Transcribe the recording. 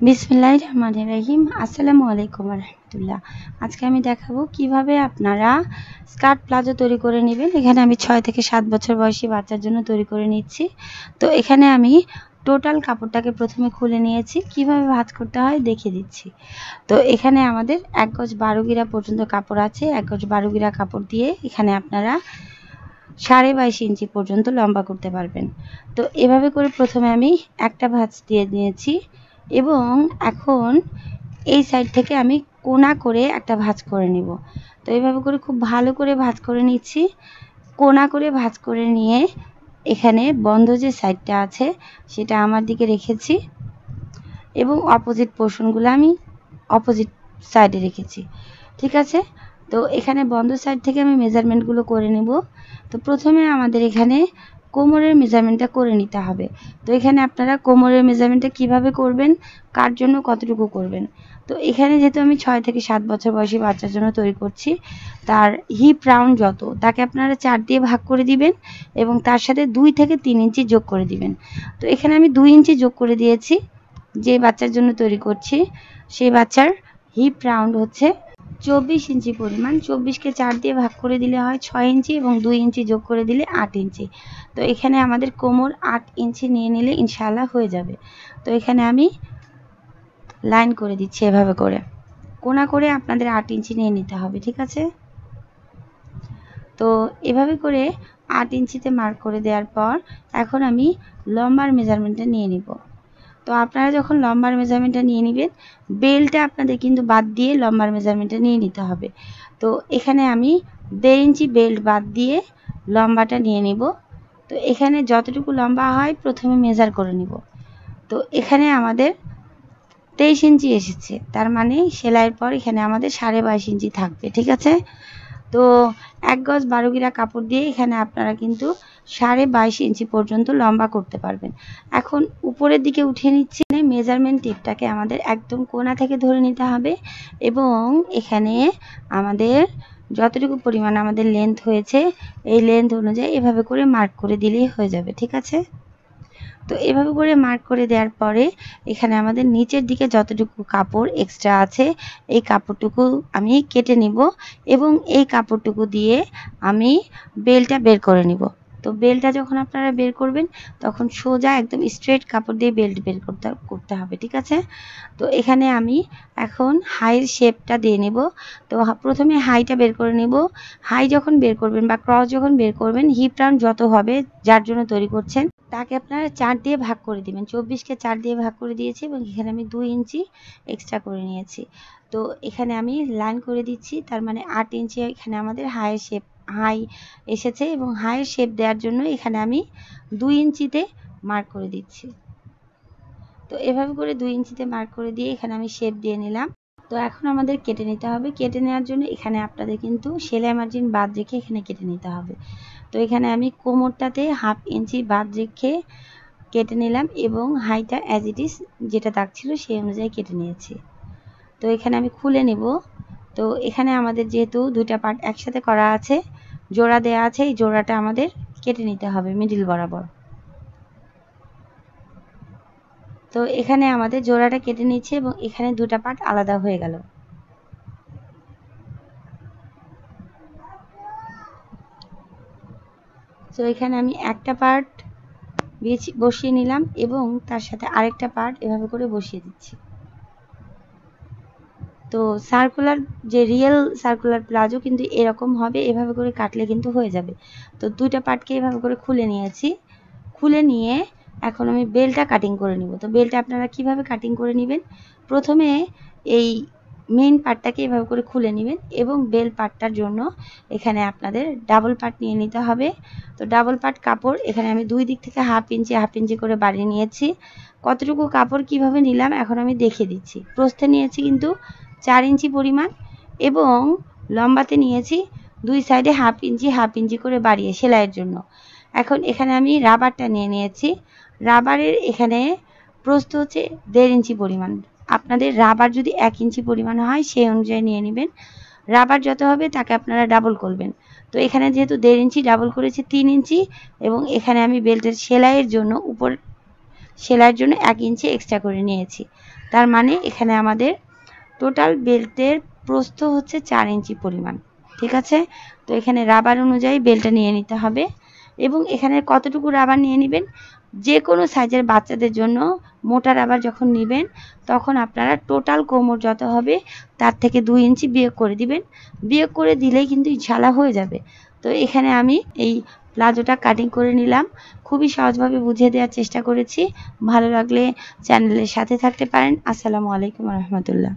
বিসমিল্লাহির রহমানির রহিম। আসসালামু আলাইকুম রহমতুল্লাহ। আজকে আমি দেখাবো কিভাবে আপনারা স্কার্ট প্লাজো তৈরি করে নেবেন। এখানে আমি 6 থেকে 7 বছর বয়সী বাচ্চার জন্য তৈরি করে নিচ্ছি। তো এখানে আমি টোটাল কাপড়টাকে প্রথমে খুলে নিয়েছি, কিভাবে ভাঁজ করতে হয় দেখিয়ে দিচ্ছি। তো এখানে আমাদের 1 গজ 12 গিরা পর্যন্ত কাপড় আছে। 1 গজ 12 গিরা কাপড় দিয়ে এখানে আপনারা 22.5 ইঞ্চি পর্যন্ত লম্বা করতে পারবেন। তো এভাবে করে প্রথমে আমি একটা ভাঁজ দিয়ে নিয়েছি এবং এখন এই সাইড থেকে আমি কোনা করে একটা ভাঁজ করে নিব। তো এইভাবে করে খুব ভালো করে ভাঁজ করে নিচ্ছি। কোনা করে ভাঁজ করে নিয়ে এখানে বন্ধ যে সাইডটা আছে সেটা আমার দিকে রেখেছি এবং অপোজিট পোর্শনগুলো আমি অপোজিট সাইডে রেখেছি। ঠিক আছে, তো এখানে বন্ধ সাইড থেকে আমি মেজারমেন্টগুলো করে নেব। তো প্রথমে আমাদের এখানে কোমরের মেজারমেন্টটা করে নিতে হবে। তো এখানে আপনারা কোমরের মেজারমেন্টটা কিভাবে করবেন, কার জন্য কতটুকু করবেন। তো এখানে যেহেতু আমি 6 থেকে 7 বছর বয়সী বাচ্চার জন্য তৈরি করছি, তার হিপ রাউন্ড যত তাকে আপনারা 4 দিয়ে ভাগ করে দিবেন এবং তার সাথে 2 থেকে 3 ইঞ্চি যোগ করে দিবেন। তো এখানে আমি 2 ইঞ্চি যোগ করে দিয়েছি। যে বাচ্চার জন্য তৈরি করছি সেই বাচ্চার হিপ রাউন্ড হচ্ছে 24 ইঞ্চি পরিমাণ। 24কে 4 দিয়ে ভাগ করে দিলে হয় 6 ইঞ্চি এবং 2 ইঞ্চি যোগ করে দিলে 8 ইঞ্চি। তো এখানে আমাদের কোমর 8 ইঞ্চি নিয়ে নিলে ইনশাআল্লাহ হয়ে যাবে। তো এখানে আমি লাইন করে দিচ্ছি এভাবে করে, কোনা করে আপনাদের 8 ইঞ্চি নিয়ে নিতে হবে। ঠিক আছে, তো এভাবে করে 8 ইঞ্চিতে মার্ক করে দেওয়ার পর এখন আমি লম্বার মেজারমেন্টটা নিয়ে নিব। তো আপনারা যখন লম্বার মেজারমেন্টটা নিয়ে নেবেন, বেলটা আপনাদের কিন্তু বাদ দিয়ে লম্বার মেজারমেন্টটা নিয়ে নিতে হবে। তো এখানে আমি 1.5 ইঞ্চি বেল্ট বাদ দিয়ে লম্বাটা নিয়ে নিব। তো এখানে যতটুকু লম্বা হয় প্রথমে মেজার করে নিব। তো এখানে আমাদের 23 ইঞ্চি এসেছে, তার মানে সেলাইয়ের পর এখানে আমাদের 22.5 ইঞ্চি থাকবে। ঠিক আছে, তো 1 গজ 12 গিরা কাপড় দিয়ে এখানে আপনারা কিন্তু 22.5 ইঞ্চি পর্যন্ত লম্বা করতে পারবেন। এখন উপরের দিকে উঠিয়ে নিচ্ছি। মেজারমেন্ট টেপটাকে আমাদের একদম কোনা থেকে ধরে নিতে হবে এবং এখানে আমাদের যতটুকু পরিমাণ আমাদের লেন্থ হয়েছে এই লেন্থ অনুযায়ী এভাবে করে মার্ক করে দিলেই হয়ে যাবে। ঠিক আছে, তো এভাবে করে মার্ক করে দেওয়ার পরে এখানে আমাদের নিচের দিকে যতটুকু কাপড় এক্সট্রা আছে এই কাপড়টুকু আমি কেটে নিব এবং এই কাপড়টুকু দিয়ে আমি বেলটা বের করে নিব। তো বেলটা যখন আপনারা বের করবেন তখন সোজা একদম স্ট্রেট কাপড় দিয়ে বেল্ট বের করতে হবে। ঠিক আছে, তো এখানে আমি এখন হাইয়ের শেপটা দিয়ে নেব। তো প্রথমে হাইটা বের করে নেব। হাই যখন বের করবেন বা ক্রস যখন বের করবেন, হিপ রাউন্ড যত হবে যার জন্য তৈরি করছেন তাকে আপনারা 4 দিয়ে ভাগ করে দিবেন। 24কে 4 দিয়ে ভাগ করে দিয়েছি এবং এখানে আমি 2 ইঞ্চি এক্সট্রা করে নিয়েছি। তো এখানে আমি লাইন করে দিচ্ছি, তার মানে 8 ইঞ্চি এখানে আমাদের হাইয়ের শেপ হাই এসেছে এবং হাইয়ের শেপ দেওয়ার জন্য এখানে আমি 2 ইঞ্চিতে মার্ক করে দিচ্ছি। তো এভাবে করে 2 ইঞ্চিতে মার্ক করে দিয়ে এখানে আমি শেপ দিয়ে নিলাম। তো এখন আমাদের কেটে নিতে হবে। কেটে নেওয়ার জন্য এখানে আপনাদের কিন্তু সেলাই মার্জিন বাদ রেখে এখানে কেটে নিতে হবে। তো এখানে আমি কোমরটাতে 1/2 ইঞ্চি বাদ রেখে কেটে নিলাম এবং হাইটা অ্যাজ ইট ইজ যেটা দাগ ছিল সেই অনুযায়ী কেটে নিয়েছি। তো এখানে আমি খুলে নেব। তো এখানে আমাদের যেহেতু দুইটা পার্ট একসাথে করা আছে, জোড়া দেয়া আছে, এই জোড়াটা আমাদের কেটে নিতে হবে মিডিল বরাবর। তো এখানে আমাদের জোড়াটা কেটে নিচ্ছে এবং এখানে দুটা পার্ট আলাদা হয়ে গেল। তো এখানে আমি একটা পার্ট বসিয়ে নিলাম এবং তার সাথে আরেকটা পার্ট এভাবে করে বসিয়ে দিচ্ছি। তো সার্কুলার যে রিয়েল সার্কুলার প্লাজো কিন্তু এরকম হবে, এভাবে করে কাটলে কিন্তু হয়ে যাবে। তো দুইটা পার্টকে এভাবে করে খুলে নিয়েছি। খুলে নিয়ে এখন আমি বেলটা কাটিং করে নিব। তো বেলটা আপনারা কিভাবে কাটিং করে নেবেন, প্রথমে এই মেইন পার্টটাকে এভাবে করে খুলে নেবেন এবং বেল পার্টটার জন্য এখানে আপনাদের ডাবল পার্ট নিয়ে নিতে হবে। তো ডাবল পার্ট কাপড় এখানে আমি দুই দিক থেকে 1/2 ইঞ্চি করে বাড়িয়ে নিয়েছি। কতটুকু কাপড় কিভাবে নিলাম এখন আমি দেখিয়ে দিচ্ছি। প্রস্থে নিয়েছি কিন্তু 4 ইঞ্চি পরিমাণ এবং লম্বাতে নিয়েছি দুই সাইডে 1/2 ইঞ্চি করে বাড়িয়ে সেলাইয়ের জন্য। এখন এখানে আমি রাবারটা নিয়ে নিয়েছি। রাবারের এখানে প্রস্থ হচ্ছে 1.5 ইঞ্চি পরিমাণ। আপনাদের রাবার যদি 1 ইঞ্চি পরিমাণ হয় সেই অনুযায়ী নিয়ে নেবেন। রাবার যত হবে তাকে আপনারা ডাবল করবেন। তো এখানে যেহেতু 1.5 ইঞ্চি ডাবল করেছি 3 ইঞ্চি এবং এখানে আমি বেল্টের সেলাইয়ের জন্য 1 ইঞ্চি এক্সট্রা করে নিয়েছি। তার মানে এখানে আমাদের টোটাল বেল্টের প্রস্থ হচ্ছে 4 ইঞ্চি পরিমাণ। ঠিক আছে, তো এখানে রাবার অনুযায়ী বেল্টটা নিয়ে নিতে হবে। এবং এখানে কতটুকু রাবার নিয়ে নেবেন, যে কোনো সাইজের বাচ্চাদের জন্য মোটা রাবার যখন নেবেন তখন আপনারা টোটাল কোমর যত হবে তার থেকে 2 ইঞ্চি বিয়োগ করে দিবেন। বিয়োগ করে দিলেই কিন্তু ইনশাআল্লাহ হয়ে যাবে। তো এখানে আমি এই প্লাজোটা কাটিং করে নিলাম। খুবই সহজভাবে বুঝিয়ে দেওয়ার চেষ্টা করেছি। ভালো লাগলে চ্যানেলের সাথে থাকতে পারেন। আসসালামু আলাইকুম ওয়া রাহমাতুল্লাহ।